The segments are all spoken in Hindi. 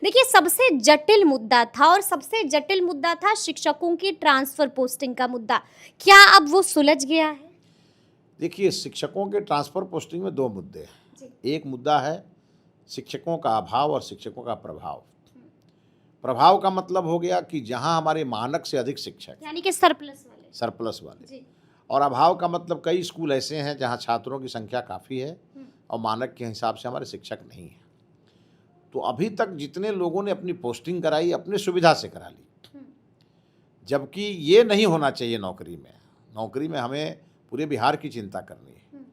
देखिए, सबसे जटिल मुद्दा था और सबसे जटिल मुद्दा था शिक्षकों की ट्रांसफर पोस्टिंग का मुद्दा। क्या अब वो सुलझ गया है? देखिए, शिक्षकों के ट्रांसफ़र पोस्टिंग में 2 मुद्दे हैं। जी। एक मुद्दा है शिक्षकों का अभाव और शिक्षकों का प्रभाव। प्रभाव का मतलब हो गया कि जहाँ हमारे मानक से अधिक शिक्षक हैं, यानी कि सरप्लस वाले। सरप्लस वाले, जी। और अभाव का मतलब कई स्कूल ऐसे हैं जहाँ छात्रों की संख्या काफ़ी है हुँ। और मानक के हिसाब से हमारे शिक्षक नहीं हैं। तो अभी तक जितने लोगों ने अपनी पोस्टिंग कराई, अपनी सुविधा से करा ली, हुँ। जबकि ये नहीं होना चाहिए नौकरी में। नौकरी में हमें पूरे बिहार की चिंता करनी है। हुँ।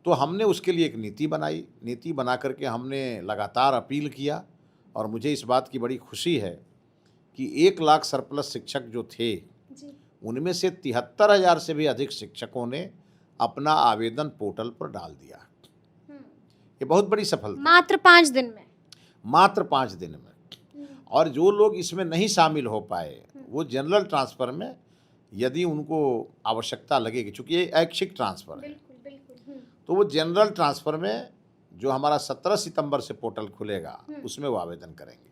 तो हमने उसके लिए एक नीति बनाई। नीति बना करके हमने लगातार अपील किया और मुझे इस बात की बड़ी खुशी है कि 1 लाख सरप्लस शिक्षक जो थे, जी। उनमें से 73,000 से भी अधिक शिक्षकों ने अपना आवेदन पोर्टल पर डाल दिया। हुँ। ये बहुत बड़ी सफलता, मात्र 5 दिन में। मात्र 5 दिन में। हुँ। और जो लोग इसमें नहीं शामिल हो पाए, हुँ। वो जनरल ट्रांसफ़र में यदि उनको आवश्यकता लगेगी, चूँकि ये ऐच्छिक ट्रांसफ़र है, बिल्कुल, बिल्कुल। हुँ। तो वो जनरल ट्रांसफ़र में जो हमारा 17 सितंबर से पोर्टल खुलेगा, उसमें वो आवेदन करेंगे।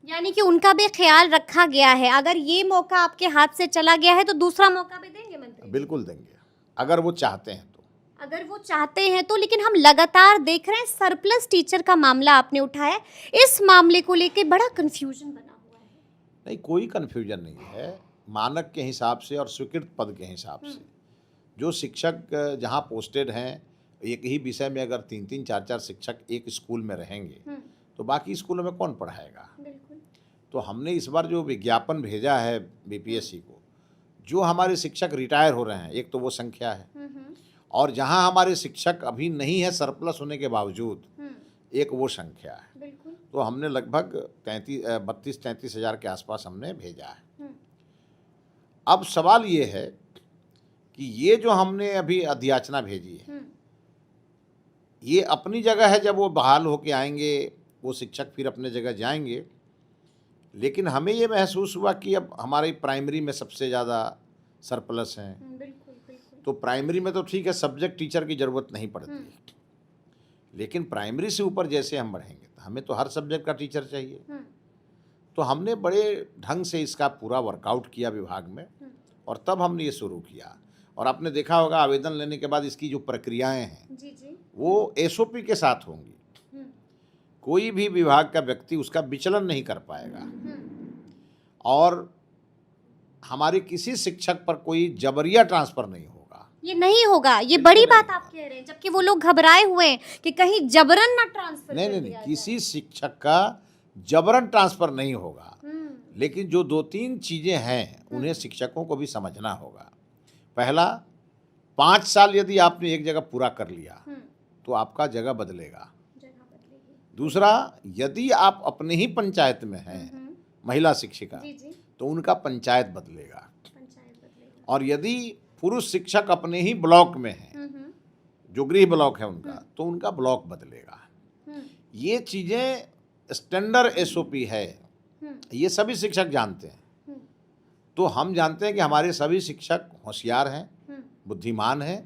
यानी कि उनका भी ख़्याल रखा गया है। अगर ये मौका आपके हाथ से चला गया है तो दूसरा मौका भी देंगे मंत्री जी? बिल्कुल देंगे, अगर वो चाहते हैं तो। अगर वो चाहते हैं तो। लेकिन हम लगातार देख रहे हैं सरप्लस टीचर का मामला आपने उठाया। इस मामले को लेके बड़ा कन्फ्यूजन बना हुआ है। नहीं, कोई कन्फ्यूजन नहीं है। मानक के हिसाब से और स्वीकृत पद के हिसाब से जो शिक्षक जहाँ पोस्टेड हैं, एक ही विषय में अगर 3-3, 4-4 शिक्षक एक स्कूल में रहेंगे, तो बाकी स्कूलों में कौन पढ़ाएगा? बिल्कुल। तो हमने इस बार जो विज्ञापन भेजा है बीपीएससी को, जो हमारे शिक्षक रिटायर हो रहे हैं, एक तो वो संख्या है, और जहाँ हमारे शिक्षक अभी नहीं है सरप्लस होने के बावजूद, एक वो संख्या है। बिल्कुल। तो हमने लगभग 32-33 हज़ार के आसपास हमने भेजा है। अब सवाल ये है कि ये जो हमने अभी अधियाचना भेजी है, ये अपनी जगह है, जब वो बहाल होके आएंगे वो शिक्षक फिर अपने जगह जाएंगे। लेकिन हमें ये महसूस हुआ कि अब हमारी प्राइमरी में सबसे ज़्यादा सरप्लस हैं, बिल्कुल, बिल्कुल। तो प्राइमरी में तो ठीक है, सब्जेक्ट टीचर की ज़रूरत नहीं पड़ती, लेकिन प्राइमरी से ऊपर जैसे हम बढ़ेंगे तो हमें तो हर सब्जेक्ट का टीचर चाहिए। तो हमने बड़े ढंग से इसका पूरा वर्कआउट किया विभाग में, और तब हमने ये शुरू किया। और आपने देखा होगा आवेदन लेने के बाद इसकी जो प्रक्रियाएं हैं, जी, जी। वो एसओपी के साथ होंगी। कोई भी विभाग का व्यक्ति उसका विचलन नहीं कर पाएगा, और हमारे किसी शिक्षक पर कोई जबरिया ट्रांसफ़र नहीं होगा। ये नहीं होगा, ये बड़ी बात आप कह रहे हैं, जबकि वो लोग घबराए हुए हैं कि कहीं जबरन ना ट्रांसफर नहीं कर नहीं दिया नहीं, किसी शिक्षक का जबरन ट्रांसफ़र नहीं होगा। जाए। लेकिन जो 2-3 चीज़ें हैं, उन्हें शिक्षकों को भी समझना होगा। पहला, 5 साल यदि आपने एक जगह पूरा कर लिया, तो आपका जगह बदलेगा। जगह बदलेगी। दूसरा, यदि आप अपने ही पंचायत में हैं, महिला शिक्षिका, जी, जी। तो उनका पंचायत बदलेगा। पंचायत बदलेगी। और यदि पुरुष शिक्षक अपने ही ब्लॉक में हैं, जो गृह ब्लॉक है उनका, तो उनका ब्लॉक बदलेगा। ये चीज़ें स्टैंडर्ड एसओपी है, ये सभी शिक्षक जानते हैं। तो हम जानते हैं कि हमारे सभी शिक्षक होशियार हैं, बुद्धिमान हैं,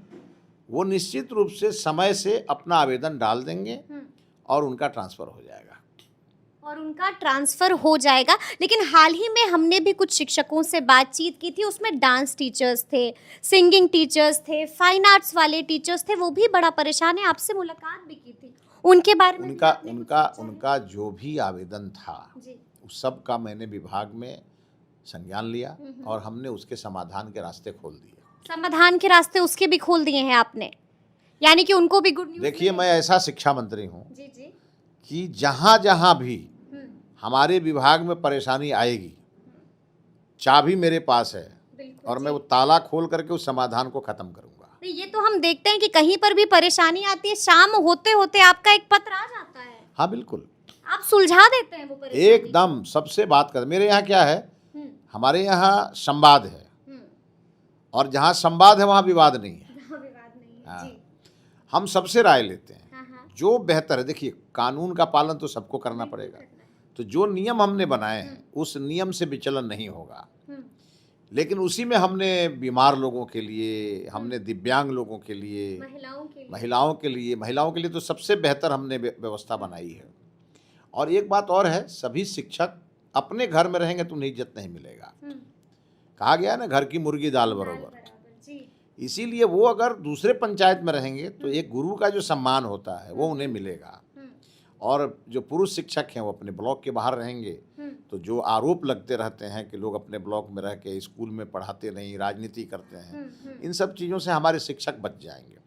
वो निश्चित रूप से समय से अपना आवेदन डाल देंगे और उनका ट्रांसफ़र हो जाएगा। और उनका ट्रांसफ़र हो जाएगा। लेकिन हाल ही में हमने भी कुछ शिक्षकों से बातचीत की थी, उसमें डांस टीचर्स थे, सिंगिंग टीचर्स थे, फाइन आर्ट्स वाले टीचर्स थे, वो भी बड़ा परेशान है। आपसे मुलाकात भी की थी, उनके बारे में उनका उनका उनका जो भी आवेदन था, जी। उस सब का मैंने विभाग में संज्ञान लिया और हमने उसके समाधान के रास्ते खोल दिए। समाधान के रास्ते उसके भी खोल दिए हैं आपने, यानी कि उनको भी गुड न्यूज़। देखिए, मैं ऐसा शिक्षा मंत्री हूँ जी, जी। कि जहाँ जहाँ भी हमारे विभाग में परेशानी आएगी, चाबी मेरे पास है, और मैं वो ताला खोल करके उस समाधान को ख़त्म करूँगा। ये तो हम देखते हैं कि कहीं पर भी परेशानी आती है, शाम होते होते आपका एक पत्र आ जाता है, हाँ बिल्कुल, आप सुलझा देते हैं वो परेशानी। एकदम सबसे बात कर। मेरे यहाँ क्या है, हमारे यहाँ संवाद है, और जहाँ संवाद है वहाँ विवाद नहीं है। विवाद नहीं है। हाँ। जी। हम सबसे राय लेते हैं, हाँ। जो बेहतर है। देखिए, कानून का पालन तो सबको करना पड़ेगा, तो जो नियम हमने बनाए हैं उस नियम से विचलन नहीं होगा। लेकिन उसी में हमने बीमार लोगों के लिए, हमने दिव्यांग लोगों के लिए, महिलाओं के लिए तो सबसे बेहतर हमने व्यवस्था बनाई है। और एक बात और है, सभी शिक्षक अपने घर में रहेंगे तो उन्हें इज्जत नहीं मिलेगा। कहा गया ना, घर की मुर्गी दाल बरोबर। इसीलिए वो अगर दूसरे पंचायत में रहेंगे तो एक गुरु का जो सम्मान होता है वो उन्हें मिलेगा। और जो पुरुष शिक्षक हैं वो अपने ब्लॉक के बाहर रहेंगे, तो जो आरोप लगते रहते हैं कि लोग अपने ब्लॉक में रह के स्कूल में पढ़ाते नहीं, राजनीति करते हैं, इन सब चीज़ों से हमारे शिक्षक बच जाएंगे।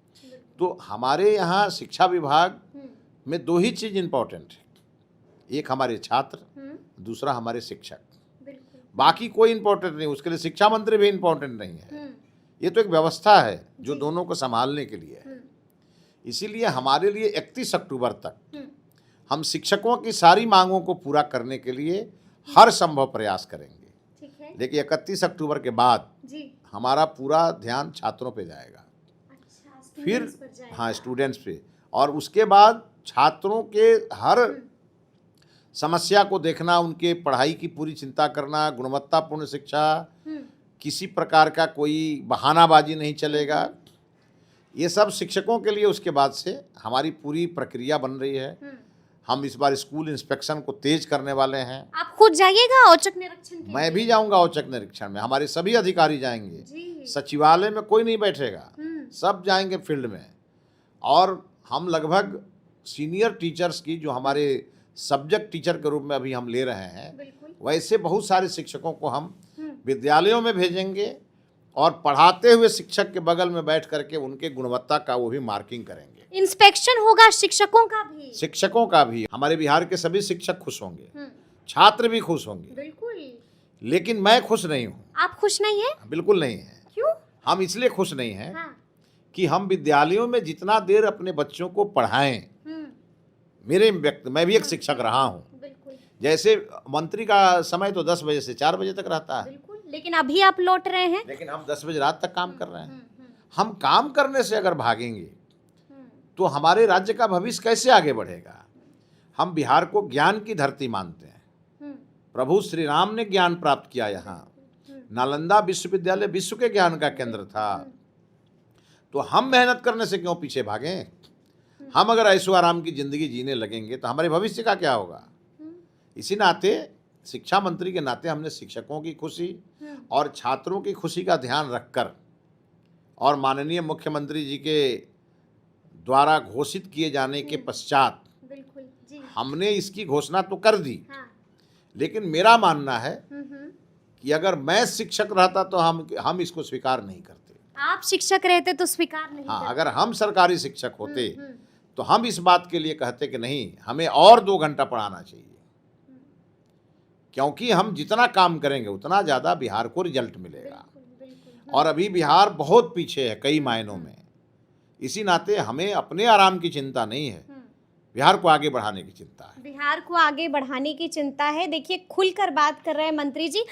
तो हमारे यहाँ शिक्षा विभाग में दो ही चीज़ इम्पोर्टेंट है, एक हमारे छात्र, दूसरा हमारे शिक्षक। बाकी कोई इम्पोर्टेंट नहीं, उसके लिए शिक्षा मंत्री भी इम्पोर्टेंट नहीं है। ये तो एक व्यवस्था है जो दोनों को संभालने के लिए है। इसीलिए हमारे लिए 31 अक्टूबर तक हम शिक्षकों की सारी मांगों को पूरा करने के लिए हर संभव प्रयास करेंगे। लेकिन 31 अक्टूबर के बाद हमारा पूरा ध्यान छात्रों पे जाएगा। फिर हाँ, स्टूडेंट्स पे, और उसके बाद छात्रों के हर समस्या को देखना, उनके पढ़ाई की पूरी चिंता करना, गुणवत्तापूर्ण शिक्षा, किसी प्रकार का कोई बहानाबाजी नहीं चलेगा। ये सब शिक्षकों के लिए उसके बाद से हमारी पूरी प्रक्रिया बन रही है। हम इस बार स्कूल इंस्पेक्शन को तेज करने वाले हैं। आप खुद जाइएगा औचक निरीक्षण के लिए? मैं भी जाऊंगा औचक निरीक्षण में, हमारे सभी अधिकारी जाएंगे। सचिवालय में कोई नहीं बैठेगा, सब जाएंगे फील्ड में। और हम लगभग सीनियर टीचर्स की, जो हमारे सब्जेक्ट टीचर के रूप में अभी हम ले रहे हैं, वैसे बहुत सारे शिक्षकों को हम विद्यालयों में भेजेंगे और पढ़ाते हुए शिक्षक के बगल में बैठ करके उनके गुणवत्ता का वो भी मार्किंग करेंगे। इंस्पेक्शन होगा शिक्षकों का भी? शिक्षकों का भी। हमारे बिहार के सभी शिक्षक खुश होंगे, छात्र भी खुश होंगे। बिल्कुल। लेकिन मैं खुश नहीं हूँ। आप खुश नहीं है? बिल्कुल नहीं है। क्यों? हम इसलिए खुश नहीं हैं कि हम विद्यालयों में जितना देर अपने बच्चों को पढ़ाएं, मैं भी एक शिक्षक रहा हूँ। जैसे मंत्री का समय तो 10 बजे से 4 बजे तक रहता है। लेकिन अभी आप लौट रहे हैं। लेकिन हम 10 बजे रात तक काम कर रहे हैं। हम काम करने से अगर भागेंगे तो हमारे राज्य का भविष्य कैसे आगे बढ़ेगा? हम बिहार को ज्ञान की धरती मानते हैं। प्रभु श्री राम ने ज्ञान प्राप्त किया यहाँ। नालंदा विश्वविद्यालय विश्व के ज्ञान का केंद्र था। तो हम मेहनत करने से क्यों पीछे भागें? हम अगर ऐशो आराम की जिंदगी जीने लगेंगे तो हमारे भविष्य का क्या होगा? इसी नाते, शिक्षा मंत्री के नाते, हमने शिक्षकों की खुशी और छात्रों की खुशी का ध्यान रखकर और माननीय मुख्यमंत्री जी के द्वारा घोषित किए जाने के पश्चात हमने इसकी घोषणा तो कर दी। लेकिन मेरा मानना है कि अगर मैं शिक्षक रहता तो हम इसको स्वीकार नहीं करते। आप शिक्षक रहते तो स्वीकार नहीं हाँ, करते। अगर हम सरकारी शिक्षक होते तो हम इस बात के लिए कहते कि नहीं, हमें और 2 घंटा पढ़ाना चाहिए, क्योंकि हम जितना काम करेंगे उतना ज़्यादा बिहार को रिजल्ट मिलेगा। और अभी बिहार बहुत पीछे है कई मायनों में। इसी नाते हमें अपने आराम की चिंता नहीं है, बिहार को आगे बढ़ाने की चिंता है। बिहार को आगे बढ़ाने की चिंता है। देखिए, खुलकर बात कर रहे हैं मंत्री जी।